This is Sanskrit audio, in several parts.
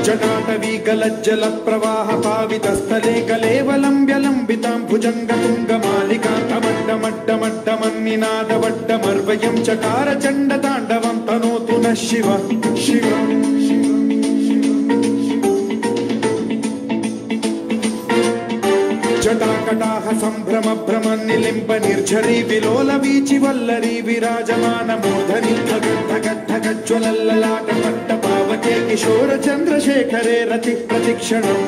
जटाटवीकलज्जल प्रवाह पावितस्थले कलेवलम्ब्यलम्बितां भुजङ्गतुङ्गमालिकान्तमड्डमड्डमड्डमन्निनादवड्डमर्वयं चकार चण्डताण्डवं तनोतु नः शिव शिव जटाकटाह सम्भ्रम भ्रमन्निलिम्ब निर्झरी विलोल वीचि वल्लरी विराजमान मूर्धनि धगद्धगद्धगज्ज्वलल्ललाट पट्ट पावके किशोर चन्द्रशेखरे रति प्रतिक्षणम्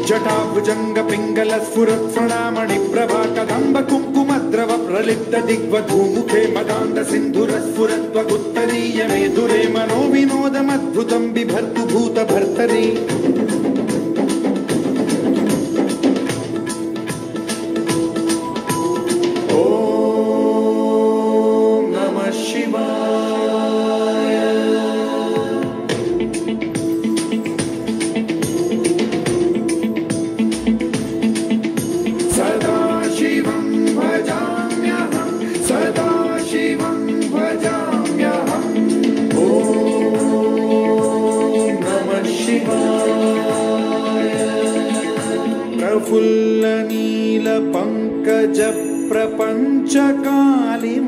जटाभुजंग पिंगल स्फुरत्फणामणि प्रभा कदंब कुंकुमद्रव प्रलिप्त दिग्वधूमुखे मदान्ध सिन्धुर स्फुरत्वगुत्तरीय मेधुरे मनो विनोदमद्भुतं बिभर्तु भूत भर्तरि ओम नमः शिवाय प्रफुल्ल नील पंकज प्रपंच कालिम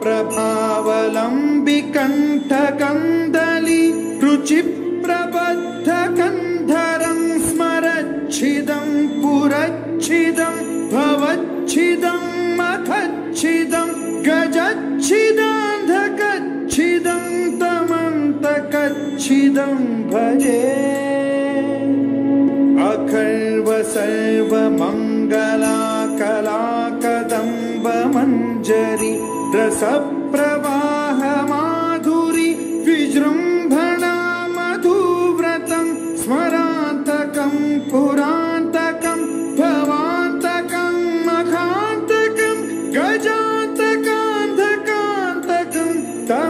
प्रभावलंबि कंठ कंदली रुचि प्रबद्ध कंधरं स्मरच्छिदं पुरच्छिदं भवच्छिदं मखच्छिदं गजच्छिदान्धकच्छिदं तमन्तकच्छिदं भजे अखर्व सर्व मंगला कला कदंब मंजरी रस